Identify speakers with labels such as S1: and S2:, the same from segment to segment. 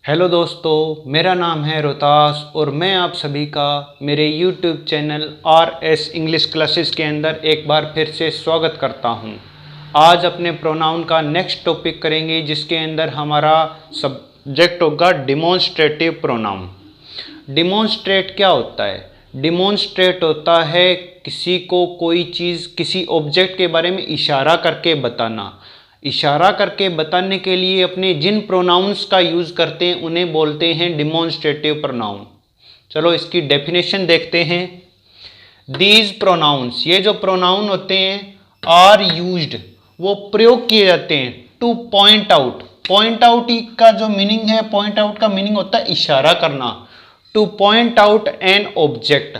S1: Hello दोस्तों, मेरा नाम है रोहतास और मैं आप सभी का मेरे YouTube channel RS English classes के अंदर एक बार फिर से स्वागत करता हूं। आज अपने प्रोनाउन का नेक्स्ट टॉपिक करेंगे जिसके अंदर हमारा सब्जेक्ट होगा डिमॉन्स्ट्रेटिव प्रोनाउन। डिमॉन्स्ट्रेट क्या होता है? डिमॉन्स्ट्रेट होता है किसी को कोई चीज़ किसी ऑब्जेक्ट के बारे में इशारा करके बताना। इशारा करके बताने के लिए अपने जिन प्रोनाउंस का यूज़ करते हैं उन्हें बोलते हैं डिमॉन्स्ट्रेटिव प्रोनाउन। चलो इसकी डेफिनेशन देखते हैं। दीज प्रोनाउंस, ये जो प्रोनाउन होते हैं, आर यूज्ड, वो प्रयोग किए जाते हैं two point out. Point out का जो मीनिंग है, पॉइंट आउट का मीनिंग होता है इशारा करना। Two point out an object,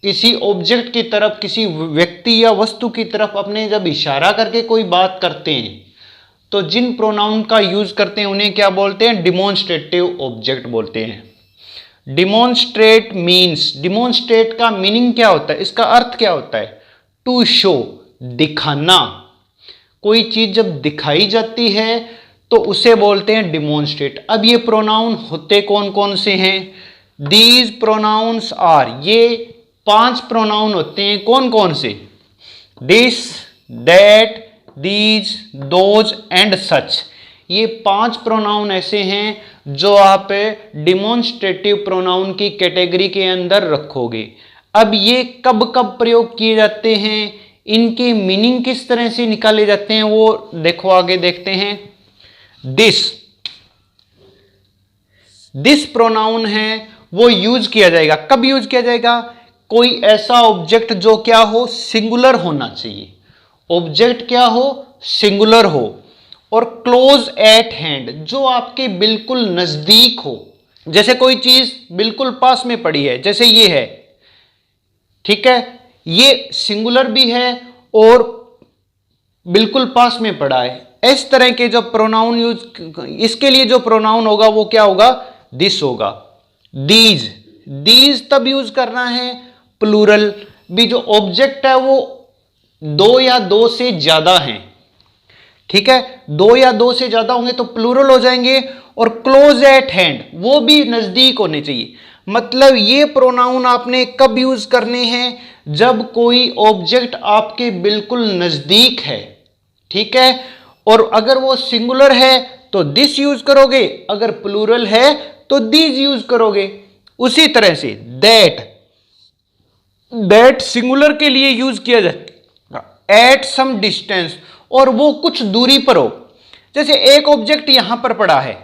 S1: किसी ऑब्जेक्ट की तरफ, किसी व्यक्ति या वस्तु की तरफ अपने जब इशारा करके कोई बात करते हैं तो जिन प्रोनाउन का यूज करते हैं उन्हें क्या बोलते हैं? डिमॉन्स्ट्रेटिव ऑब्जेक्ट बोलते हैं। डिमॉन्स्ट्रेट मीन्स, डिमॉन्स्ट्रेट का मीनिंग क्या होता है, इसका अर्थ क्या होता है? टू शो, दिखाना। कोई चीज जब दिखाई जाती है तो उसे बोलते हैं डिमॉन्स्ट्रेट। अब ये प्रोनाउन होते कौन कौन से हैं? दीज प्रोनाउंस आर, ये 5 प्रोनाउन होते हैं। कौन कौन से? This, that, these, those and such. ये 5 प्रोनाउन ऐसे हैं जो आप डिमॉन्स्ट्रेटिव प्रोनाउन की कैटेगरी के अंदर रखोगे। अब ये कब कब प्रयोग किए जाते हैं, इनके मीनिंग किस तरह से निकाले जाते हैं, वो देखो, आगे देखते हैं। दिस प्रोनाउन है वो यूज किया जाएगा। कब यूज किया जाएगा? कोई ऐसा ऑब्जेक्ट जो क्या हो, सिंगुलर होना चाहिए। ऑब्जेक्ट क्या हो? सिंगुलर हो। और क्लोज एट हैंड, जो आपके बिल्कुल नजदीक हो। जैसे कोई चीज बिल्कुल पास में पड़ी है, जैसे ये है, ठीक है, ये सिंगुलर भी है और बिल्कुल पास में पड़ा है। इस तरह के जो प्रोनाउन यूज, इसके लिए जो प्रोनाउन होगा वो क्या होगा? दिस होगा। दीज, दीज तब यूज करना है प्लूरल भी, जो ऑब्जेक्ट है वो 2 या 2 से ज्यादा हैं। ठीक है, 2 या 2 से ज्यादा होंगे तो प्लूरल हो जाएंगे। और क्लोज एट हैंड, वो भी नजदीक होने चाहिए। मतलब ये प्रोनाउन आपने कब यूज करने हैं? जब कोई ऑब्जेक्ट आपके बिल्कुल नजदीक है, ठीक है। और अगर वो सिंगुलर है तो दिस यूज करोगे, अगर प्लूरल है तो दीज यूज करोगे। उसी तरह से दैट सिंगुलर के लिए यूज किया जाएगा एट सम डिस्टेंस, और वो कुछ दूरी पर हो। जैसे एक ऑब्जेक्ट यहां पर पड़ा है,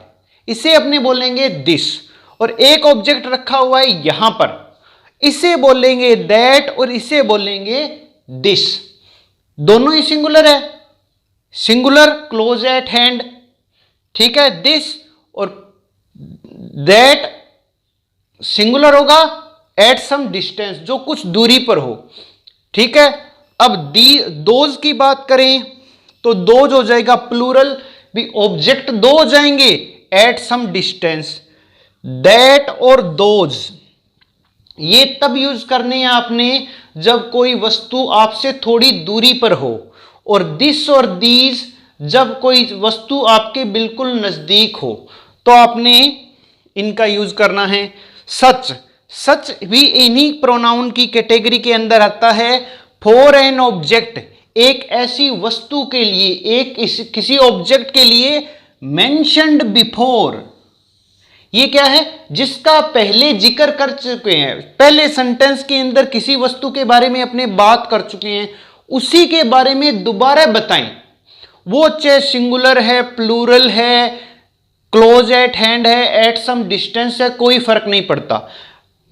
S1: इसे अपने बोलेंगे दिस, और एक ऑब्जेक्ट रखा हुआ है यहां पर, इसे बोलेंगे दैट और इसे बोलेंगे दिस। दोनों ही सिंगुलर है। सिंगुलर क्लोज एट हैंड, ठीक है, दिस, और दैट सिंगुलर होगा एट सम डिस्टेंस, जो कुछ दूरी पर हो, ठीक है। अब दोज की बात करें तो दोज हो जाएगा प्लूरल भी, ऑब्जेक्ट 2 हो जाएंगे एट सम डिस्टेंस। दैट और दोज ये तब यूज करने हैं आपने जब कोई वस्तु आपसे थोड़ी दूरी पर हो। और दिस और दीज जब कोई वस्तु आपके बिल्कुल नजदीक हो तो आपने इनका यूज करना है। सच, सच भी इन्हीं प्रोनाउन की कैटेगरी के अंदर आता है। फॉर एन ऑब्जेक्ट, एक ऐसी वस्तु के लिए, किसी ऑब्जेक्ट के लिए, मेंशन्ड बिफोर, ये क्या है? जिसका पहले जिक्र कर चुके हैं, पहले सेंटेंस के अंदर किसी वस्तु के बारे में अपने बात कर चुके हैं, उसी के बारे में दोबारा बताएं। वो चाहे सिंगुलर है, प्लूरल है, क्लोज एट हैंड है, एट सम डिस्टेंस है, कोई फर्क नहीं पड़ता।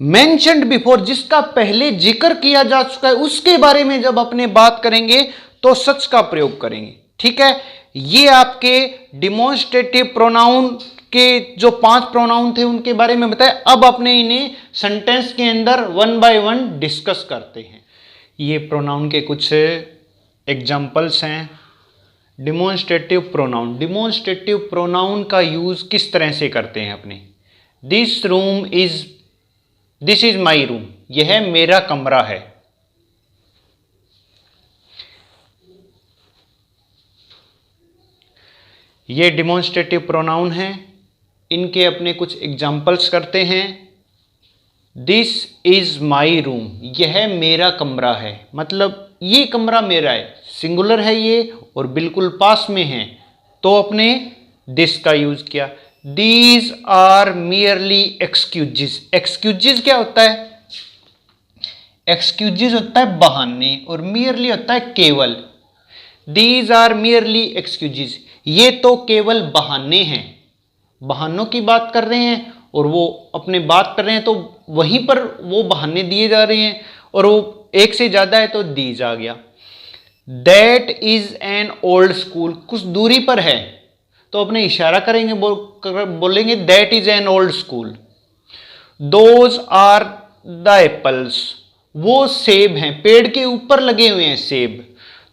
S1: मेंशन्ड बिफोर, जिसका पहले जिक्र किया जा चुका है, उसके बारे में जब अपने बात करेंगे तो सच का प्रयोग करेंगे, ठीक है। ये आपके डिमॉन्स्ट्रेटिव प्रोनाउन के जो 5 प्रोनाउन थे उनके बारे में बताया। अब अपने इन्हें सेंटेंस के अंदर 1 बाय 1 डिस्कस करते हैं। ये प्रोनाउन के कुछ एग्जाम्पल्स हैं। डिमॉन्स्ट्रेटिव प्रोनाउन, डिमॉन्स्ट्रेटिव प्रोनाउन का यूज किस तरह से करते हैं अपने? दिस इज माई रूम, यह मेरा कमरा है। ये डिमॉन्स्ट्रेटिव प्रोनाउन है। इनके अपने कुछ एग्जाम्पल्स करते हैं। दिस इज माई रूम, यह मेरा कमरा है, मतलब ये कमरा मेरा है, सिंगुलर है ये और बिल्कुल पास में है, तो अपने दिस का यूज किया। These are merely excuses, excuses क्या होता है? एक्सक्यूजेस होता है बहाने और मियरली होता है केवल। दीज आर मियरली एक्सक्यूजेस, ये तो केवल बहाने हैं, बहानों की बात कर रहे हैं और वो अपने बात कर रहे हैं तो वहीं पर वो बहाने दिए जा रहे हैं और वो एक से ज्यादा है तो दीज आ गया। That is an old school, कुछ दूरी पर है तो अपने इशारा करेंगे, बोलेंगे that is an old school. Those are the apples, वो सेब हैं, पेड़ के ऊपर लगे हुए हैं सेब,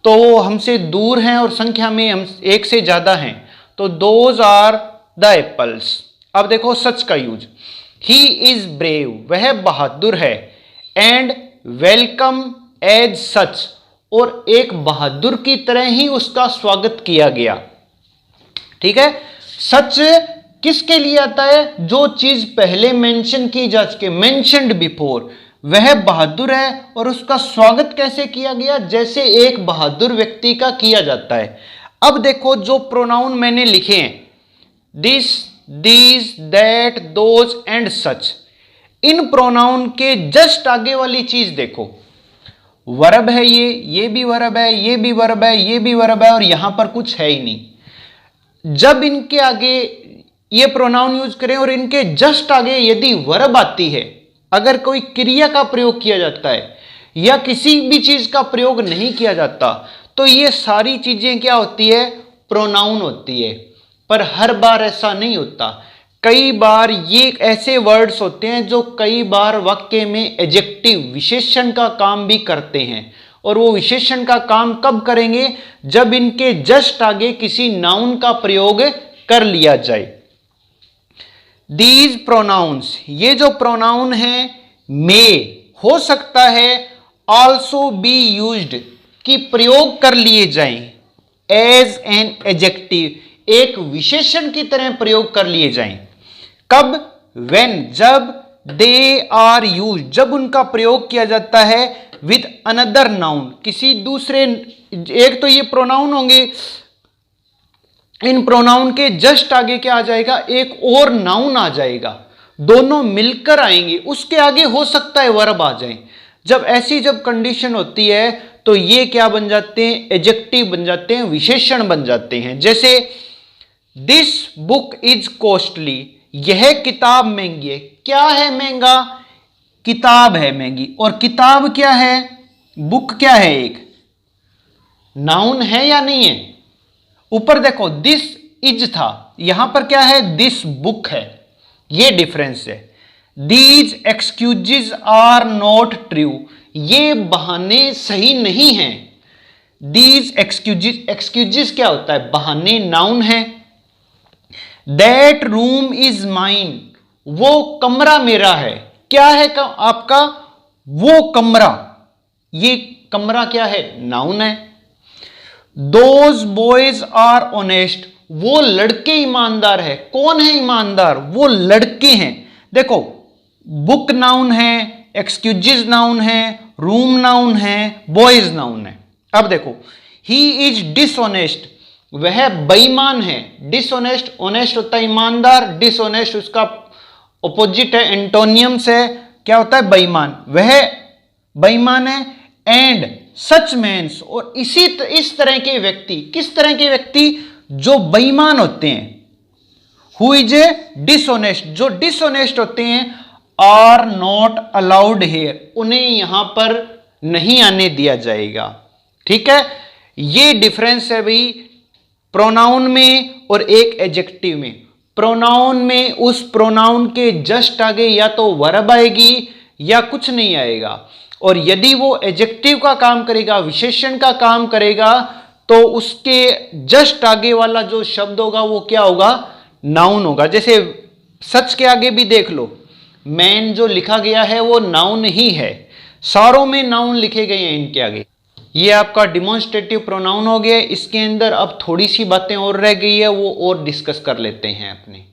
S1: तो वो हमसे दूर हैं और संख्या में हम एक से ज्यादा हैं, तो दोज आर द एप्पल्स। अब देखो सच का यूज, ही इज ब्रेव, वह बहादुर है, एंड वेलकम एज सच, और एक बहादुर की तरह ही उसका स्वागत किया गया। ठीक है, सच किसके लिए आता है? जो चीज पहले मेंशन की जा चुके, मेंशन्ड बिफोर, वह बहादुर है और उसका स्वागत कैसे किया गया? जैसे एक बहादुर व्यक्ति का किया जाता है। अब देखो जो प्रोनाउन मैंने लिखे हैं, this, these, that, those and such, in pronoun के जस्ट आगे वाली चीज देखो, वर्ब है ये भी वर्ब है, ये भी वर्ब है, ये भी वर्ब है और यहां पर कुछ है ही नहीं। जब इनके आगे ये प्रोनाउन यूज करें और इनके जस्ट आगे यदि वर्ब आती है, अगर कोई क्रिया का प्रयोग किया जाता है या किसी भी चीज का प्रयोग नहीं किया जाता, तो ये सारी चीजें क्या होती है? प्रोनाउन होती है। पर हर बार ऐसा नहीं होता, कई बार ये ऐसे वर्ड्स होते हैं जो कई बार वाक्य में एडजेक्टिव, विशेषण का काम भी करते हैं, और वो विशेषण का काम कब करेंगे? जब इनके जस्ट आगे किसी नाउन का प्रयोग कर लिया जाए। दीज प्रोनाउंस, ये जो प्रोनाउन है, मे, हो सकता है, ऑल्सो बी यूज्ड, कि प्रयोग कर लिए जाएं, एज एन एडजेक्टिव, एक विशेषण की तरह प्रयोग कर लिए जाएं। कब? व्हेन, जब, दे आर यूज्ड, जब उनका प्रयोग किया जाता है विद अनदर नाउन, किसी दूसरे, एक तो ये प्रोनाउन होंगे, इन प्रोनाउन के जस्ट आगे क्या आ जाएगा? एक और नाउन आ जाएगा, दोनों मिलकर आएंगे, उसके आगे हो सकता है वर्ब आ जाए। जब कंडीशन होती है तो ये क्या बन जाते हैं? एडजेक्टिव बन जाते हैं, विशेषण बन जाते हैं। जैसे दिस बुक इज कॉस्टली, यह किताब महंगी है। क्या है महंगा? किताब है महंगी। और किताब क्या है? बुक क्या है? एक नाउन है या नहीं है? ऊपर देखो दिस इज था, यहां पर क्या है? दिस बुक है। ये डिफरेंस है। These excuses are not true, ये बहाने सही नहीं हैं। दीज एक्सक्यूजेज, एक्सक्यूजेज क्या होता है? बहाने, नाउन है। दैट रूम इज माइन, वो कमरा मेरा है। क्या है आपका? वो कमरा, ये कमरा क्या है? नाउन है। दोज बॉयज आर ऑनेस्ट, वो लड़के ईमानदार है। कौन है ईमानदार? वो लड़के हैं। देखो बुक नाउन है, एक्सक्यूजेज नाउन है, रूम नाउन है, बॉयज नाउन है। अब देखो ही इज डिसऑनेस्ट, वह बेईमान है। डिसऑनेस्ट, ऑनेस्ट होता है ईमानदार, डिसऑनेस्ट उसका ऑपोजिट है, एंटोनियम्स है, क्या होता है? बेईमान। वह बेईमान है। एंड सच मैन्स, और इस तरह के व्यक्ति, किस तरह के व्यक्ति? जो बेईमान होते हैं। हु इज ए डिसऑनेस्ट, जो डिसऑनेस्ट होते हैं, आर नॉट अलाउड हियर, उन्हें यहां पर नहीं आने दिया जाएगा। ठीक है, ये डिफरेंस है भाई प्रोनाउन में और एक एडजेक्टिव में। प्रोनाउन में उस प्रोनाउन के जस्ट आगे या तो वर्ब आएगी या कुछ नहीं आएगा, और यदि वो एडजेक्टिव का काम करेगा, विशेषण का काम करेगा, तो उसके जस्ट आगे वाला जो शब्द होगा वो क्या होगा? नाउन होगा। जैसे सच के आगे भी देख लो, मैन जो लिखा गया है वो नाउन ही है, सारों में नाउन लिखे गए हैं इनके आगे। ये आपका डिमॉन्स्ट्रेटिव प्रोनाउन हो गया। इसके अंदर अब थोड़ी सी बातें और रह गई है, वो और डिस्कस कर लेते हैं अपने।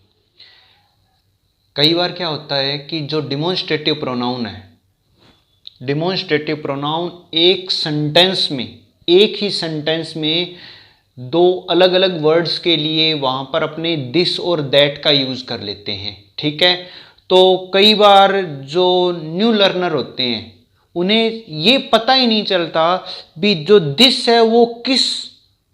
S1: कई बार क्या होता है कि जो डिमॉन्स्ट्रेटिव प्रोनाउन है, डिमॉन्स्ट्रेटिव प्रोनाउन एक ही सेंटेंस में दो अलग अलग वर्ड्स के लिए वहां पर अपने दिस और दैट का यूज कर लेते हैं। ठीक है, तो कई बार जो न्यू लर्नर होते हैं उन्हें ये पता ही नहीं चलता भी जो दिस है वो किस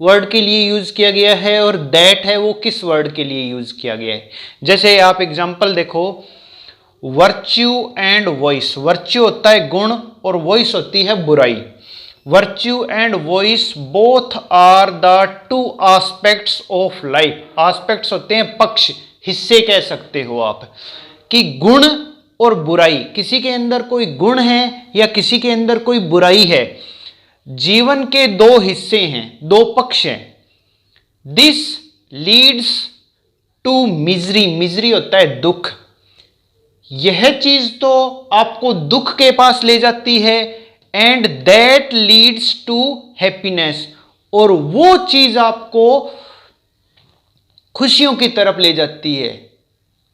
S1: वर्ड के लिए यूज किया गया है और दैट है वो किस वर्ड के लिए यूज किया गया है। जैसे आप एग्जांपल देखो, वर्च्यू एंड वॉइस। वर्च्यू होता है गुण और वॉइस होती है बुराई। Virtue and vice both are the two aspects of life. Aspects होते हैं पक्ष, हिस्से कह सकते हो आप, कि गुण और बुराई, किसी के अंदर कोई गुण है या किसी के अंदर कोई बुराई है, जीवन के दो हिस्से हैं, दो पक्ष हैं। This leads to misery. Misery होता है दुख। यह चीज तो आपको दुख के पास ले जाती है, and that leads to happiness, और वो चीज आपको खुशियों की तरफ ले जाती है,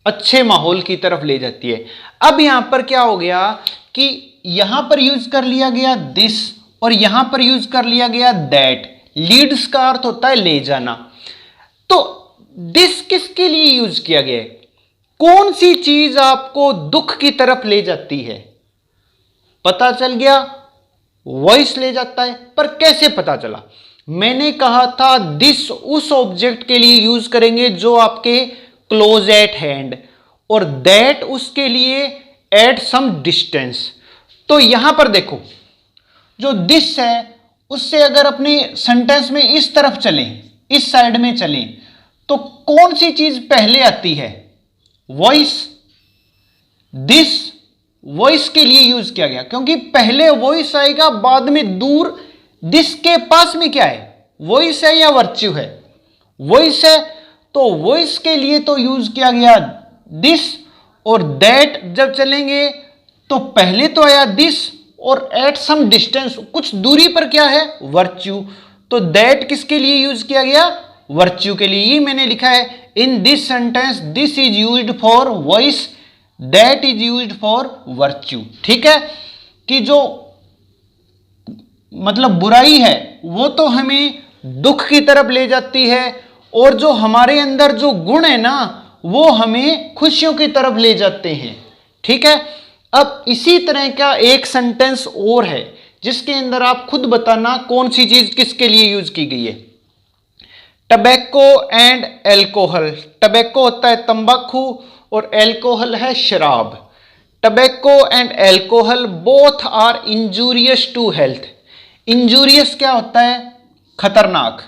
S1: अच्छे माहौल की तरफ ले जाती है। अब यहां पर क्या हो गया कि यहां पर यूज कर लिया गया दिस और यहां पर यूज कर लिया गया दैट। लीड्स का अर्थ होता है ले जाना। तो दिस किसके लिए यूज किया गया है? कौन सी चीज आपको दुख की तरफ ले जाती है? पता चल गया, वॉइस ले जाता है। पर कैसे पता चला? मैंने कहा था दिस उस ऑब्जेक्ट के लिए यूज करेंगे जो आपके क्लोज एट हैंड, और दैट उसके लिए एट सम डिस्टेंस। तो यहां पर देखो, जो दिस है उससे अगर अपने सेंटेंस में इस तरफ चलें, इस साइड में चलें, तो कौन सी चीज पहले आती है? वॉइस। दिस वॉइस के लिए यूज किया गया क्योंकि पहले वॉइस आएगा, बाद में दूर। दिस के पास में क्या है? वॉइस है या वर्च्यू है? वॉइस है, तो वॉइस के लिए तो यूज किया गया दिस, और दैट जब चलेंगे तो पहले तो आया दिस और एट सम डिस्टेंस, कुछ दूरी पर क्या है? वर्च्यू। तो दैट किसके लिए यूज किया गया? वर्च्यू के लिए। ये मैंने लिखा है in this sentence this is used for voice, that is used for virtue. ठीक है, कि जो मतलब बुराई है वो तो हमें दुख की तरफ ले जाती है, और जो हमारे अंदर जो गुण है ना वो हमें खुशियों की तरफ ले जाते हैं। ठीक है, अब इसी तरह का एक सेंटेंस और है जिसके अंदर आप खुद बताना कौन सी चीज किसके लिए यूज की गई है। Tobacco and alcohol. टबैको होता है तंबाकू और एल्कोहल है शराब। Tobacco and alcohol both are injurious to health. Injurious क्या होता है? खतरनाक।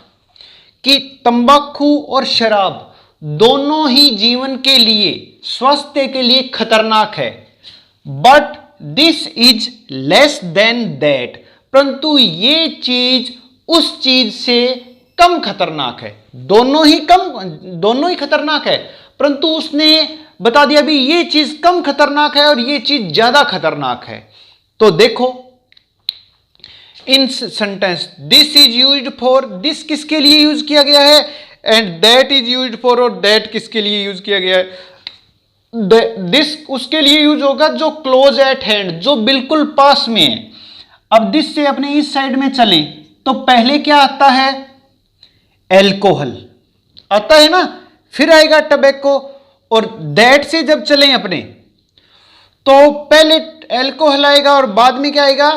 S1: कि तंबाकू और शराब दोनों ही जीवन के लिए, स्वास्थ्य के लिए खतरनाक है। But this is less than that. परंतु ये चीज उस चीज से कम खतरनाक है। दोनों ही खतरनाक है, परंतु उसने बता दिया भी ये चीज कम खतरनाक है और ये चीज ज्यादा खतरनाक है। तो देखो इन sentence this is used for, this किसके लिए यूज किया गया है, and that is used for, और दैट किसके लिए यूज किया गया है? दिस उसके लिए यूज होगा जो क्लोज एट हैंड, जो बिल्कुल पास में है। अब दिस से अपने इस साइड में चले तो पहले क्या आता है? एल्कोहल आता है ना, फिर आएगा टबैको, और दैट से जब चलें अपने तो पहले एल्कोहल आएगा और बाद में क्या आएगा?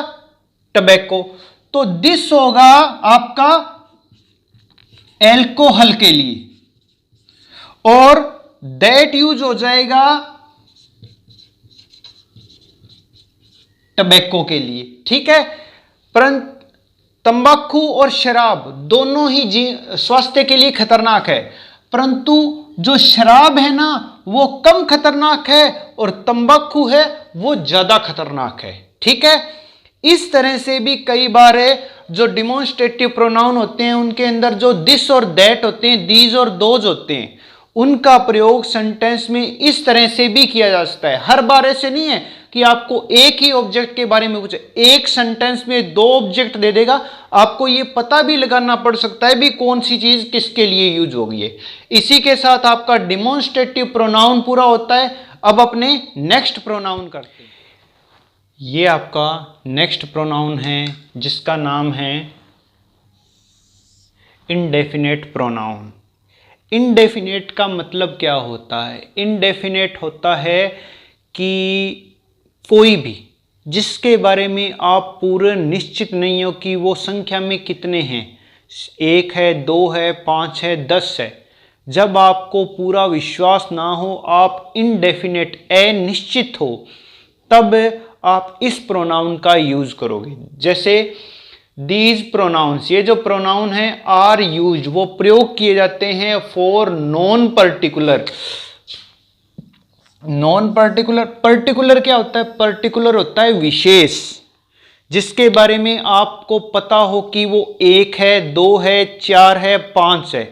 S1: टबैको। तो दिस होगा आपका एल्कोहल के लिए और दैट यूज हो जाएगा टबैको के लिए। ठीक है, परंतु तंबाकू और शराब दोनों ही स्वास्थ्य के लिए खतरनाक है, परंतु जो शराब है ना वो कम खतरनाक है और तंबाकू है वो ज्यादा खतरनाक है। ठीक है, इस तरह से भी कई बार है जो डिमॉन्स्ट्रेटिव प्रोनाउन होते हैं उनके अंदर जो दिस और दैट होते हैं, दीज और दोज होते हैं, उनका प्रयोग सेंटेंस में इस तरह से भी किया जा सकता है। हर बार ऐसे नहीं है कि आपको एक ही ऑब्जेक्ट के बारे में पूछे, एक सेंटेंस में दो ऑब्जेक्ट दे देगा, आपको ये पता भी लगाना पड़ सकता है भी कौन सी चीज किसके लिए यूज होगी है। इसी के साथ आपका डिमॉन्स्ट्रेटिव प्रोनाउन पूरा होता है। अब अपने नेक्स्ट प्रोनाउन करते हैं। ये आपका नेक्स्ट प्रोनाउन है जिसका नाम है इंडेफिनेट प्रोनाउन। इंडेफिनेट का मतलब क्या होता है? इंडेफिनेट होता है कि कोई भी जिसके बारे में आप पूरे निश्चित नहीं हो कि वो संख्या में कितने हैं, 1 है, 2 है, 5 है, 10 है, जब आपको पूरा विश्वास ना हो, आप इनडेफिनेट अनिश्चित हो, तब आप इस प्रोनाउन का यूज करोगे। जैसे दीज प्रोनाउंस, ये जो प्रोनाउन है आर यूज, वो प्रयोग किए जाते हैं for non particular. Non particular, particular क्या होता है? पर्टिकुलर होता है विशेष, जिसके बारे में आपको पता हो कि वो 1 है, 2 है, 4 है, 5 है।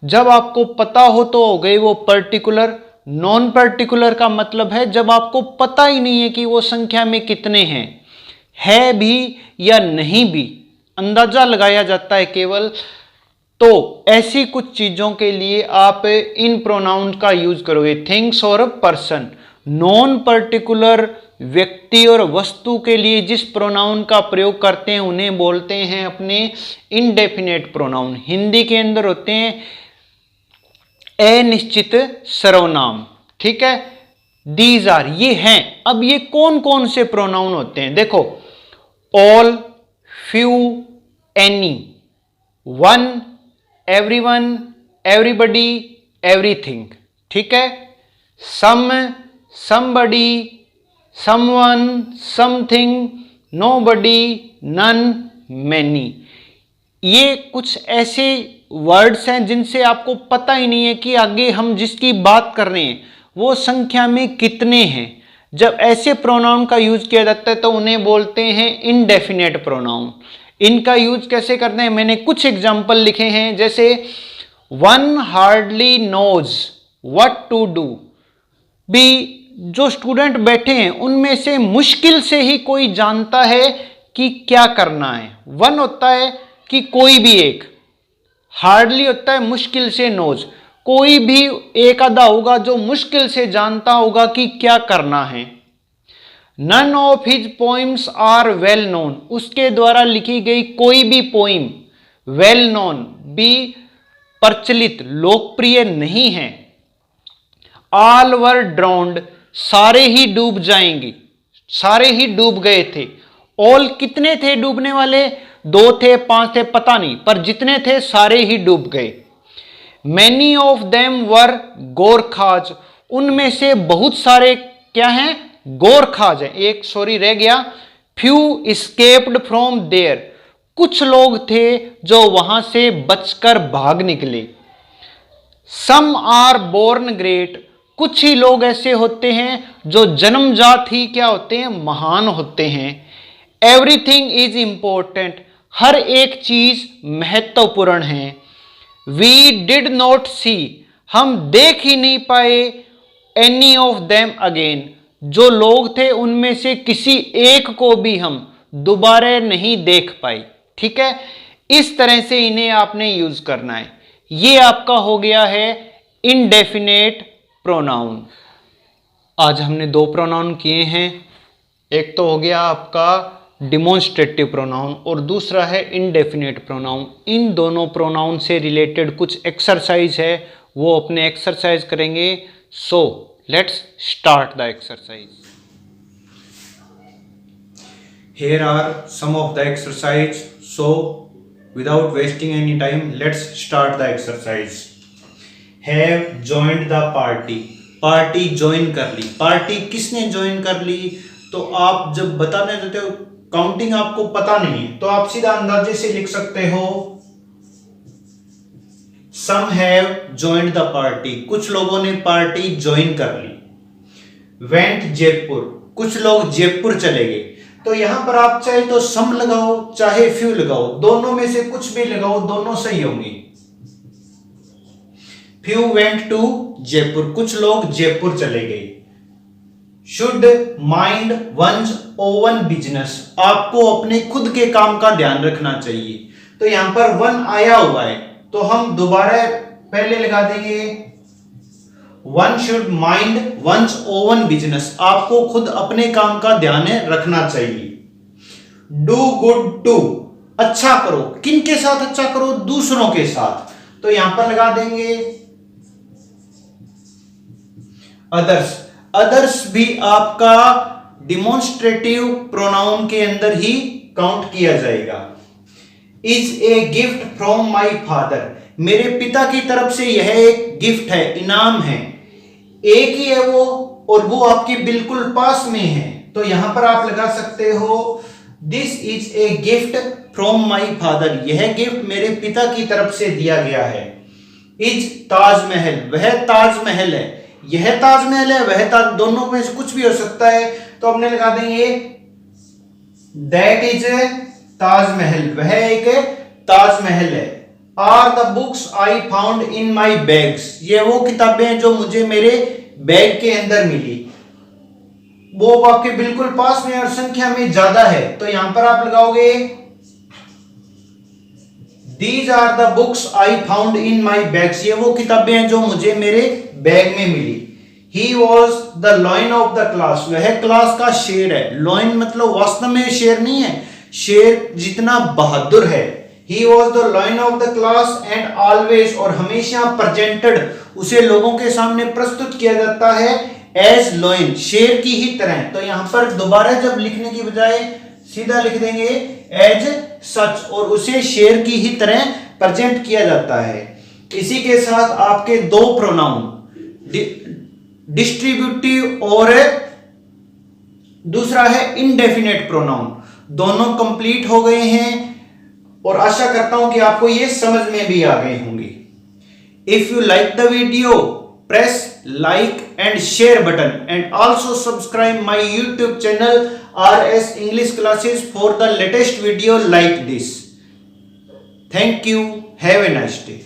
S1: जब आपको पता हो तो हो गई वो पर्टिकुलर। नॉन पर्टिकुलर का मतलब है जब आपको पता ही नहीं है कि वो संख्या में कितने हैं, है भी या नहीं भी, अंदाजा लगाया जाता है केवल। तो ऐसी कुछ चीजों के लिए आप इन प्रोनाउन का यूज करोगे, थिंग्स और पर्सन। नॉन पर्टिकुलर व्यक्ति और वस्तु के लिए जिस प्रोनाउन का प्रयोग करते हैं उन्हें बोलते हैं अपने इनडेफिनेट प्रोनाउन। हिंदी के अंदर होते हैं अनिश्चित सर्वनाम, ठीक है। दीज आर, ये हैं। अब ये कौन कौन से प्रोनाउन होते हैं? देखो, all, few, any, one, everyone, everybody, everything, ठीक है। Some, somebody, someone, something, nobody, none, many. ये कुछ ऐसे वर्ड्स हैं जिनसे आपको पता ही नहीं है कि आगे हम जिसकी बात कर रहे हैं वो संख्या में कितने हैं। जब ऐसे प्रोनाउन का यूज किया जाता है तो उन्हें बोलते हैं इनडेफिनेट प्रोनाउन। इनका यूज कैसे करते हैं, मैंने कुछ एग्जाम्पल लिखे हैं। जैसे one hardly knows what to do, भी जो स्टूडेंट बैठे हैं उनमें से मुश्किल से ही कोई जानता है कि क्या करना है। वन होता है कि कोई भी एक, हार्डली होता है मुश्किल से, नोज कोई भी एक आधा होगा जो मुश्किल से जानता होगा कि क्या करना है। None of his poems are well known, उसके द्वारा लिखी गई कोई भी पोइम वेल नोन, भी प्रचलित, लोकप्रिय नहीं है। ऑल वर ड्राउंड, सारे ही डूब जाएंगे, सारे ही डूब गए थे। ऑल कितने थे डूबने वाले? 2 थे, 5 थे, पता नहीं, पर जितने थे सारे ही डूब गए। Many of them were Gorkhas, उनमें से बहुत सारे क्या हैं? गोरखाज हैं। एक सॉरी रह गया, फ्यू एस्केप्ड फ्रॉम देयर, कुछ लोग थे जो वहां से बचकर भाग निकले। सम आर बोर्न ग्रेट, कुछ ही लोग ऐसे होते हैं जो जन्मजात ही क्या होते हैं? महान होते हैं। एवरीथिंग इज इंपॉर्टेंट, हर एक चीज महत्वपूर्ण है। वी डिड नॉट सी, हम देख ही नहीं पाए। एनी ऑफ देम अगेन, जो लोग थे उनमें से किसी एक को भी हम दोबारा नहीं देख पाए, ठीक है। इस तरह से इन्हें आपने यूज करना है। ये आपका हो गया है इनडेफिनेट प्रोनाउन। आज हमने 2 प्रोनाउन किए हैं, एक तो हो गया आपका डिमॉन्स्ट्रेटिव प्रोनाउन और दूसरा है इनडेफिनेट प्रोनाउन। इन दोनों प्रोनाउन से रिलेटेड कुछ एक्सरसाइज है, वो अपने एक्सरसाइज करेंगे। So let's start the exercise. Here are some of the exercise, so without wasting any time let's start the exercise. Have joined the party, party join कर ली। Party किसने join कर ली? तो आप जब बताने देते हो, काउंटिंग आपको पता नहीं है तो आप सीधा अंदाजे से लिख सकते हो some have joined the party, कुछ लोगों ने पार्टी ज्वाइन कर ली। वेंट जयपुर, कुछ लोग जयपुर चले गए। तो यहां पर आप चाहे तो सम लगाओ चाहे फ्यू लगाओ, दोनों में से कुछ भी लगाओ, दोनों सही होंगे। फ्यू वेंट टू जयपुर, कुछ लोग जयपुर चले गए। Should mind one's own business, आपको अपने खुद के काम का ध्यान रखना चाहिए। तो यहां पर वन आया हुआ है तो हम दोबारा पहले लगा देंगे
S2: one should mind one's own business, आपको खुद अपने काम का ध्यान रखना चाहिए। डू गुड टू, अच्छा करो, किन के साथ अच्छा करो? दूसरों के साथ, तो यहां पर लगा देंगे अदर्स। अदर्स भी आपका डिमोन्स्ट्रेटिव प्रोनाउन के अंदर ही काउंट किया जाएगा। Is a gift from my father, मेरे पिता की तरफ से यह एक गिफ्ट है, इनाम है। एक ही है वो और वो आपके बिल्कुल पास में है, तो यहां पर आप लगा सकते हो this is a gift from my father, यह गिफ्ट मेरे पिता की तरफ से दिया गया है। इज ताजमहल, वह ताजमहल है, यह ताजमहल है, वह ताज, दोनों में से कुछ भी हो सकता है, तो हमने लगा देंगे दैट इज ए ताजमहल, वह एक ताजमहल है। Are the books I found in my bags, ये वो किताबें हैं जो मुझे मेरे बैग के अंदर मिली, वो आपके बिल्कुल पास में और संख्या में ज्यादा है, तो यहां पर आप लगाओगे these are the books I found in my bags, ये वो किताबें हैं जो मुझे मेरे बैग में मिली। He was the lion of the class, वह क्लास का शेर है। लॉयन मतलब वास्तव में शेर नहीं है, शेर जितना बहादुर है। ही was the lion of the class and always, और हमेशा प्रेजेंटेड, उसे लोगों के सामने प्रस्तुत किया जाता है एज लॉयन, शेर की ही तरह। तो यहां पर दोबारा जब लिखने की बजाय सीधा लिख देंगे एज सच, और उसे शेर की ही तरह प्रेजेंट किया जाता है। इसी के साथ आपके दो प्रोनाउन डिस्ट्रीब्यूटिव और दूसरा है इंडेफिनेट प्रोनाउन, दोनों कंप्लीट हो गए हैं और आशा करता हूं कि आपको ये समझ में भी आ गए होंगे। If you like the video, press like and share button, and also subscribe my YouTube channel RS English Classes for the latest video like this. Thank you. Have a nice day.